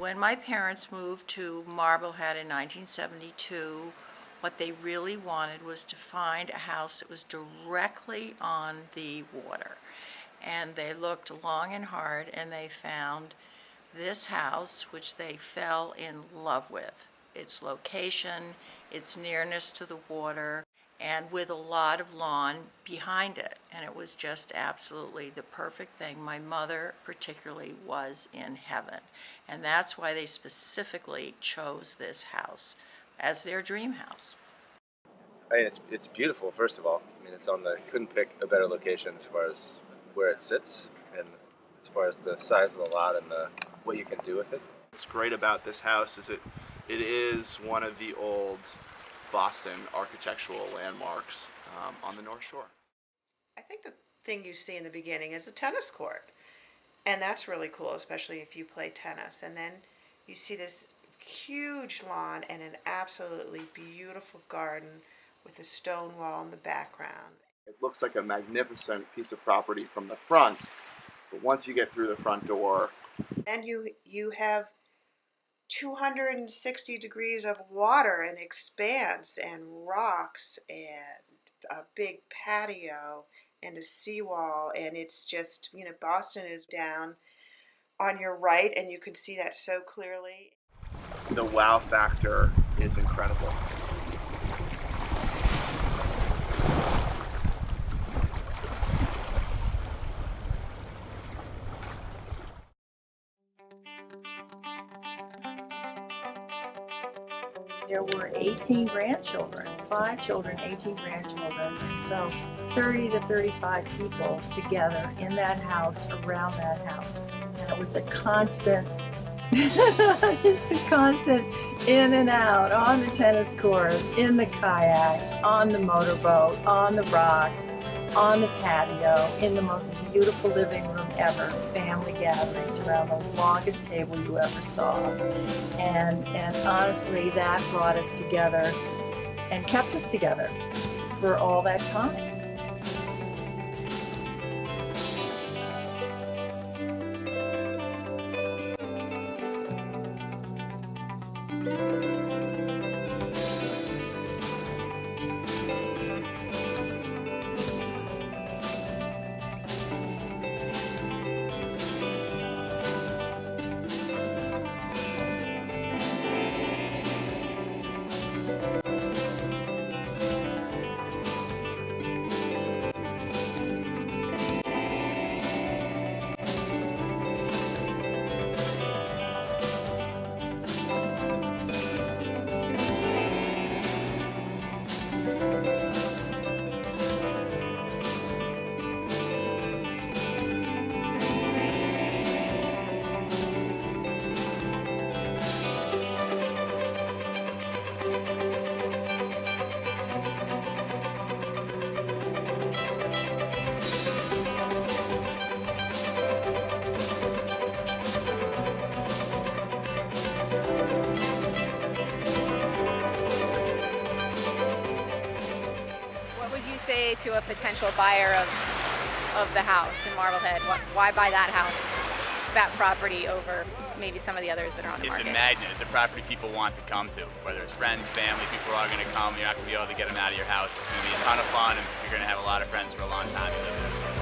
When my parents moved to Marblehead in 1972, what they really wanted was to find a house that was directly on the water. And they looked long and hard, and they found this house, which they fell in love with. Its location, its nearness to the water, and with a lot of lawn behind it. And it was just absolutely the perfect thing. My mother particularly was in heaven. And that's why they specifically chose this house as their dream house. I mean, it's beautiful, first of all. I mean, couldn't pick a better location as far as where it sits and as far as the size of the lot and what you can do with it. What's great about this house is it is one of the old Boston architectural landmarks on the North Shore. I think the thing you see in the beginning is a tennis court, and that's really cool, especially if you play tennis. And then you see this huge lawn and an absolutely beautiful garden with a stone wall in the background. It looks like a magnificent piece of property from the front, but once you get through the front door, and you have 260 degrees of water and expanse and rocks and a big patio and a seawall, and it's just, you know, Boston is down on your right and you can see that so clearly. the wow factor is incredible. There were 18 grandchildren, 5 children, 18 grandchildren, so 30 to 35 people together in that house, around that house. And it was a constant, just a constant in and out, on the tennis court, in the kayaks, on the motorboat, on the rocks, on the patio, in the most beautiful living room ever, family gatherings around the longest table you ever saw. And honestly, that brought us together and kept us together for all that time. Say to a potential buyer of the house in Marblehead, why buy that house, that property, over maybe some of the others that are on the market? It's a magnet. It's a property people want to come to. Whether it's friends, family, people are going to come. You're not going to be able to get them out of your house. It's going to be a ton of fun, and you're going to have a lot of friends for a long time to live there.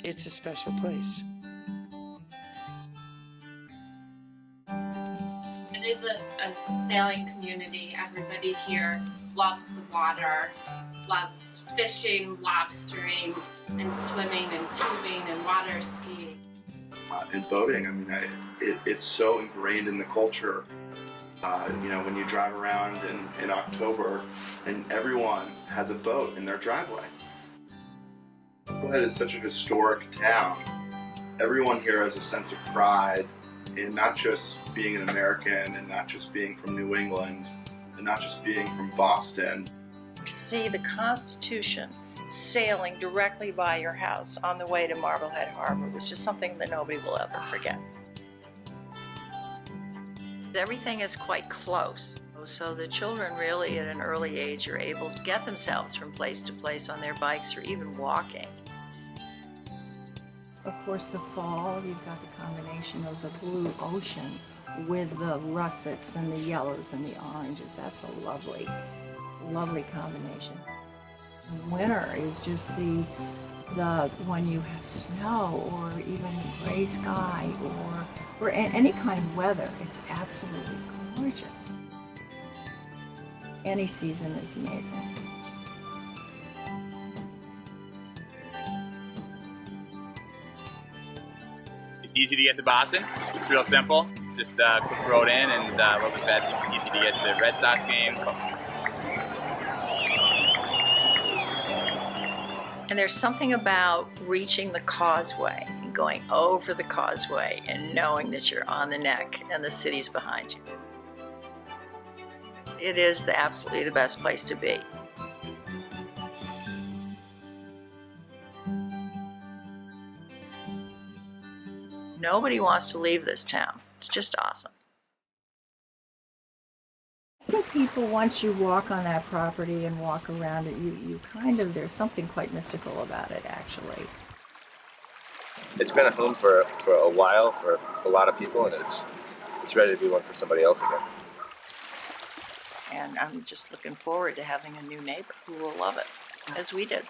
It's a special place. It is a sailing community. Everybody here loves the water, loves fishing, lobstering, and swimming and tubing and water skiing. And boating, I mean, it's so ingrained in the culture. You know, when you drive around in October and everyone has a boat in their driveway. Marblehead is such a historic town. Everyone here has a sense of pride in not just being an American and not just being from New England and not just being from Boston. To see the Constitution sailing directly by your house on the way to Marblehead Harbor was just something that nobody will ever forget. Everything is quite close, so the children really at an early age are able to get themselves from place to place on their bikes or even walking. Of course, the fall, you've got the combination of the blue ocean with the russets and the yellows and the oranges. That's a lovely, lovely combination. And winter is just the when you have snow or even gray sky or any kind of weather. It's absolutely gorgeous. Any season is amazing. It's easy to get to Boston. It's real simple. Just a quick road in, and Rover's Bend is easy to get to Red Sox games. And there's something about reaching the causeway and going over the causeway and knowing that you're on the neck and the city's behind you. It is absolutely the best place to be. Nobody wants to leave this town. It's just awesome. I think people, once you walk on that property and walk around it, you kind of, there's something quite mystical about it, actually. It's been a home for a while for a lot of people, and it's ready to be one for somebody else again. And I'm just looking forward to having a new neighbor who will love it, as we did.